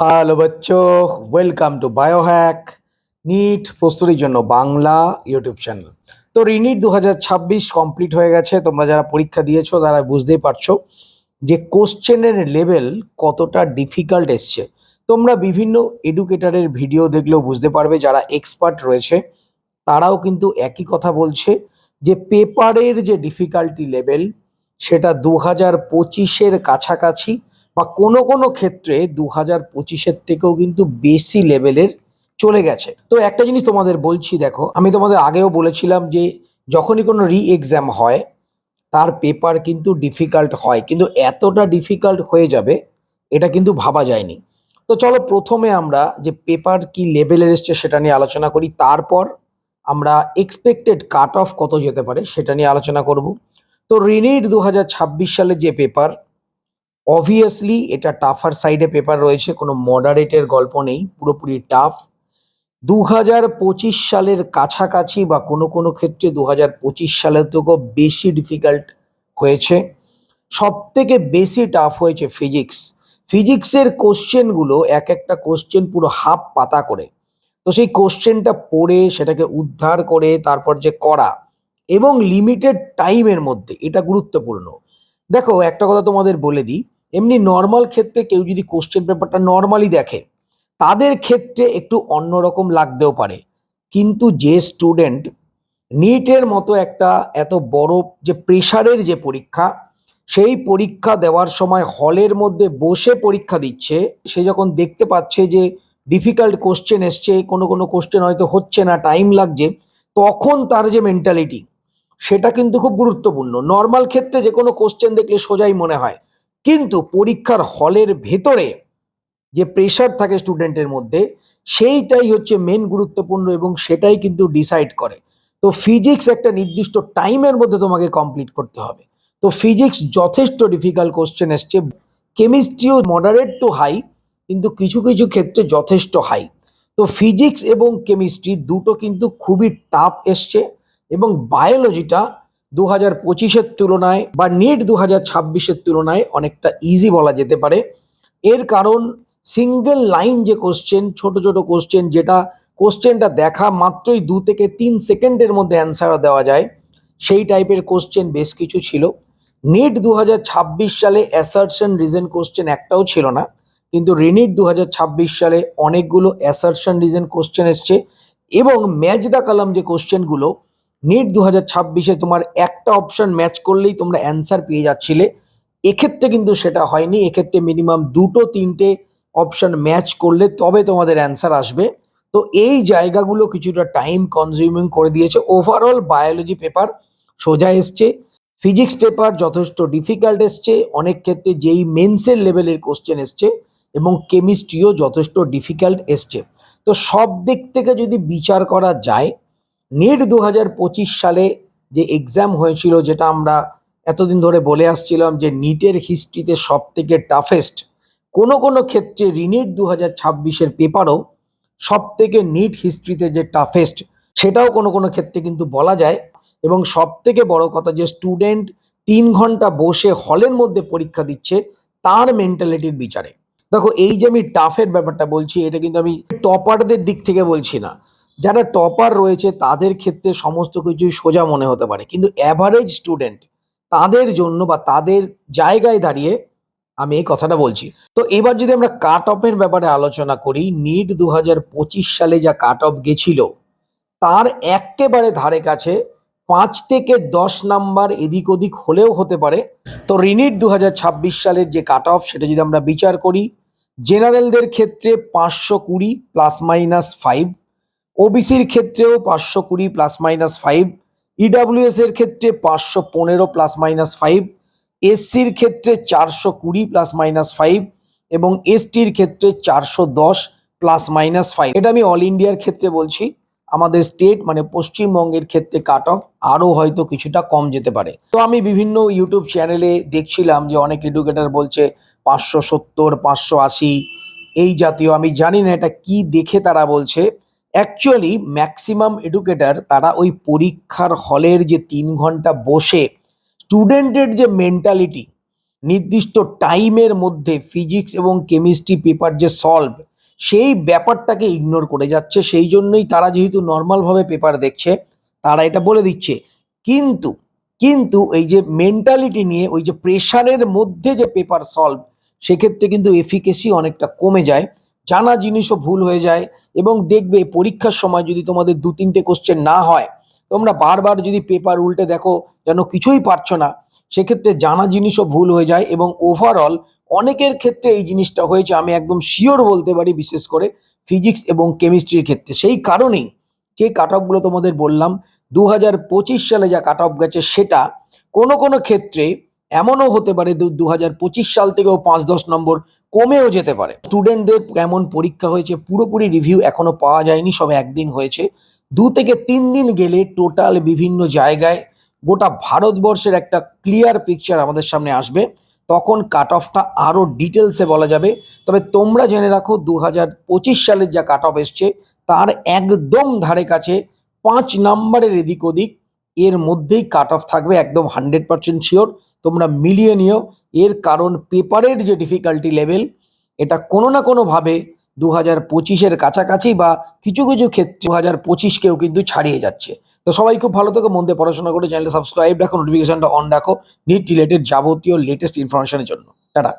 Hello বাচ্চো, welcome to Biohack NEET প্রস্তুতির জন্য বাংলা ইউটিউব চ্যানেল। তো রিনিট 2026 কমপ্লিট হয়ে গেছে। তোমরা যারা পরীক্ষা দিয়েছো তারা বুঝতেই পারছো যে কোশ্চেনের লেভেল কতটা ডিফিকাল্ট এসছে। তোমরা বিভিন্ন এডুকেটারের ভিডিও দেখলেও বুঝতে পারবে, যারা এক্সপার্ট রয়েছে তারাও কিন্তু একই কথা বলছে যে পেপারের যে ডিফিকাল্টি লেভেল সেটা 2025-এর কাছাকাছি বা কোনো কোনো ক্ষেত্রে 2025-এর থেকেও কিন্তু বেশি লেভেলের চলে গেছে। তো একটা জিনিস তোমাদের বলছি, দেখো আমি তোমাদের আগেও বলেছিলাম যে যখনই কোনো রি এক্সাম হয় তার পেপার কিন্তু ডিফিকাল্ট হয়, কিন্তু এতটা ডিফিকাল্ট হয়ে যাবে এটা কিন্তু ভাবা যায়নি। তো চলো প্রথমে আমরা যে পেপার কি লেভেলের এসছে সেটা নিয়ে আলোচনা করি, তারপর আমরা এক্সপেক্টেড কাট অফ কত যেতে পারে সেটা নিয়ে আলোচনা করব। তো রিনিট 2026 সালের যে পেপার, অবভিয়াসলি এটা টাফার সাইডে পেপার রয়েছে, কোনো মডারেটের গল্প নেই, পুরোপুরি টাফ। 2025 সালের কাছাকাছি বা কোনো কোনো ক্ষেত্রে 2025 সালের থেকেও বেশি ডিফিকাল্ট হয়েছে। সব থেকে বেশি টাফ হয়েছে ফিজিক্স। ফিজিক্সের কোশ্চেনগুলো এক একটা কোশ্চেন পুরো হাফ পাতা করে, তো সেই কোশ্চেনটা পড়ে সেটাকে উদ্ধার করে তারপর যে করা এবং লিমিটেড টাইমের মধ্যে, এটা গুরুত্বপূর্ণ। দেখো একটা কথা তোমাদের বলে দিই, এমনি নর্মাল ক্ষেত্রে কেউ যদি কোশ্চেন পেপারটা নর্মালি দেখে তাদের ক্ষেত্রে একটু অন্যরকম লাগতেও পারে, কিন্তু যে স্টুডেন্ট নিটের মতো একটা এত বড় যে প্রেশারের যে পরীক্ষা, সেই পরীক্ষা দেওয়ার সময় হলের মধ্যে বসে পরীক্ষা দিচ্ছে, সে যখন দেখতে পাচ্ছে যে ডিফিকাল্ট কোশ্চেন এসছে, কোনো কোনো কোশ্চেন হয়তো হচ্ছে না, টাইম লাগছে, তখন তার যে মেন্টালিটি সেটা কিন্তু খুব গুরুত্বপূর্ণ। নর্মাল ক্ষেত্রে যে কোনো কোশ্চেন দেখলে সোজাই মনে হয়, কিন্তু পরীক্ষার হলের ভেতরে যে প্রেশার থাকে স্টুডেন্টের মধ্যে সেইটাই হচ্ছে মেন গুরুত্বপূর্ণ এবং সেটাই কিন্তু ডিসাইড করে। তো ফিজিক্স একটা নির্দিষ্ট টাইমের মধ্যে তোমাকে কমপ্লিট করতে হবে। তো ফিজিক্স যথেষ্ট ডিফিকাল্ট কোশ্চেন এসছে। কেমিস্ট্রিও মডারেট টু হাই, কিন্তু কিছু কিছু ক্ষেত্রে যথেষ্ট হাই। তো ফিজিক্স এবং কেমিস্ট্রি দুটো কিন্তু খুবই টাফ এসছে, এবং বায়োলজিটা 2025-এর তুলনায় বা নিট 2026-এর তুলনায় অনেকটা ইজি বলা যেতে পারে। এর কারণ সিঙ্গেল লাইন যে কোশ্চেন, ছোট ছোট কোশ্চেন, যেটা কোশ্চেনটা দেখা মাত্রই 2 থেকে 3 সেকেন্ডের মধ্যে অ্যান্সার দেওয়া যায়, সেই টাইপের কোশ্চেন বেশ কিছু ছিল। নিট 2026 সালে অ্যাসারশন রিজন কোশ্চেন একটাও ছিল না, কিন্তু রিনিট 2026 সালে অনেকগুলো অ্যাসারশন রিজন কোশ্চেন এসছে। এবং ম্যাচ দা কলাম যে কোশ্চেনগুলো, নিট 2026-এ তোমার একটা অপশন ম্যাচ করলেই তোমরা অ্যান্সার পেয়ে যাচ্ছিলে, এক্ষেত্রে কিন্তু সেটা হয়নি। এক্ষেত্রে মিনিমাম 2-3টে অপশন ম্যাচ করলে তবে তোমাদের অ্যান্সার আসবে। তো এই জায়গাগুলো কিছুটা টাইম কনজিউমিং করে দিয়েছে। ওভারঅল বায়োলজি পেপার সোজা এসছে, ফিজিক্স পেপার যথেষ্ট ডিফিকাল্ট এসছে, অনেক ক্ষেত্রে যেই মেন্সের লেভেলের কোশ্চেন এসছে, এবং কেমিস্ট্রিও যথেষ্ট ডিফিকাল্ট এসছে। তো সব দিক থেকে যদি বিচার করা যায়, নিট 2025 সালে যে এক্সাম হয়েছিল, যেটা আমরা এতদিন ধরে বলে আসছিলাম যে নিটের হিস্ট্রিতে সব থেকে টাফেস্ট, কোনো কোনো ক্ষেত্রে রিনিট 2026-এর পেপারও সব থেকে নিট হিস্ট্রিতে যে টাফেস্ট সেটাও কোনো কোনো ক্ষেত্রে কিন্তু বলা যায়। এবং সব থেকে বড় কথা, যে স্টুডেন্ট 3 ঘন্টা বসে হলের মধ্যে পরীক্ষা দিচ্ছে তার মেন্টালিটির বিচারে। দেখো এই যে আমি টাফের ব্যাপারটা বলছি, এটা কিন্তু আমি টপারদের দিক থেকে বলছি না। যারা টপার রয়েছে তাদের ক্ষেত্রে সমস্ত কিছুই সোজা মনে হতে পারে, কিন্তু অ্যাভারেজ স্টুডেন্ট তাদের জন্য বা তাদের জায়গায় দাঁড়িয়ে আমি এই কথাটা বলছি। তো এবার যদি আমরা কাট অফের ব্যাপারে আলোচনা করি, নিট 2025 সালে যা কাট অফ গেছিল তার একেবারে ধারে কাছে, 5 থেকে 10 নাম্বার এদিক ওদিক হলেও হতে পারে। তো রিনিট 2026 সালের যে কাট অফ সেটা যদি আমরা বিচার করি, জেনারেলদের ক্ষেত্রে 520 +-5, ওবিসির ক্ষেত্রেও 520 +-5, ইডাব্লিউএস এর ক্ষেত্রে 515 +-5, এসসির ক্ষেত্রে 420 +-5 এবং এসটির ক্ষেত্রে 410 +-5। এটা আমি অল ইন্ডিয়ার ক্ষেত্রে বলছি, আমাদের স্টেট মানে পশ্চিমবঙ্গের ক্ষেত্রে কাট অফ আরও হয়তো কিছুটা কম যেতে পারে। তো আমি বিভিন্ন ইউটিউব চ্যানেলে দেখছিলাম যে অনেক এডুকেটর বলছে 570, 580 এই জাতীয়। আমি জানি না এটা কি দেখে তারা বলছে। অ্যাকচুয়ালি ম্যাক্সিমাম এডুকেটর তারা ওই পরীক্ষার হলের যে 3 ঘন্টা বসে স্টুডেন্টের যে মেন্টালিটি নির্দিষ্ট টাইমের মধ্যে ফিজিক্স এবং কেমিস্ট্রি পেপার যে সলভ, সেই ব্যাপারটাকে ইগনোর করে যাচ্ছে। সেই জন্যই তারা যেহেতু নর্মালভাবে পেপার দেখছে, তারা এটা বলে দিচ্ছে। কিন্তু কিন্তু এই যে মেন্টালিটি নিয়ে, ওই যে প্রেশারের মধ্যে যে পেপার সলভ, সেক্ষেত্রে কিন্তু এফিকেসি অনেকটা কমে যায়, জানা জিনিসও ভুল হয়ে যায়। এবং দেখবে পরীক্ষার সময় যদি তোমাদের 2-3টে কোশ্চেন না হয়, তোমরা বারবার যদি পেপার উল্টে দেখো যেন কিছুই পারছো না, সেক্ষেত্রে জানা জিনিসও ভুল হয়ে যায়। এবং ওভারঅল অনেকের ক্ষেত্রে এই জিনিসটা হয়েছে, আমি একদম শিওর বলতে পারি, বিশেষ করে ফিজিক্স এবং কেমিস্ট্রির ক্ষেত্রে। সেই কারণেই যে কাট অফগুলো তোমাদের বললাম 2025 সালে যা কাট অফ গেছে, সেটা কোনো কোনো ক্ষেত্রে এমনও হতে পারে 2025 সাল থেকেও 5-10 নম্বর কমেও যেতে পারে। স্টুডেন্টদের কেমন পরীক্ষা হয়েছে পুরোপুরি রিভিউ এখনো পাওয়া যায়নি, সবে একদিন হয়েছে। 2 থেকে 3 দিন গেলে টোটাল বিভিন্ন জায়গায় গোটা ভারতবর্ষের একটা ক্লিয়ার পিকচার আমাদের সামনে আসবে। তখন কাট অফটা আরও ডিটেলসে বলা যাবে। তবে তোমরা জেনে রাখো 2025 সালের যা কাট অফ এসছে, তার একদম ধারে কাছে 5 নাম্বারের এদিক ওদিক এর মধ্যেই কাট অফ থাকবে, একদম 100% শিওর। তোমরা মিলিয়ে নিও। এর কারণ পেপারের যে ডিফিকাল্টি লেভেল, এটা কোনো না কোনোভাবে 2025-এর কাছাকাছি বা কিছু কিছু ক্ষেত্রে 2025-কেও কিন্তু ছাড়িয়ে যাচ্ছে। তো সবাই খুব ভালো থেকো, মন দিয়ে পড়াশোনা করে চ্যানেলটা সাবস্ক্রাইব রাখো, নোটিফিকেশনটা অন রাখো নিট রিলেটেড যাবতীয় লেটেস্ট ইনফরমেশনের জন্য। টাটা।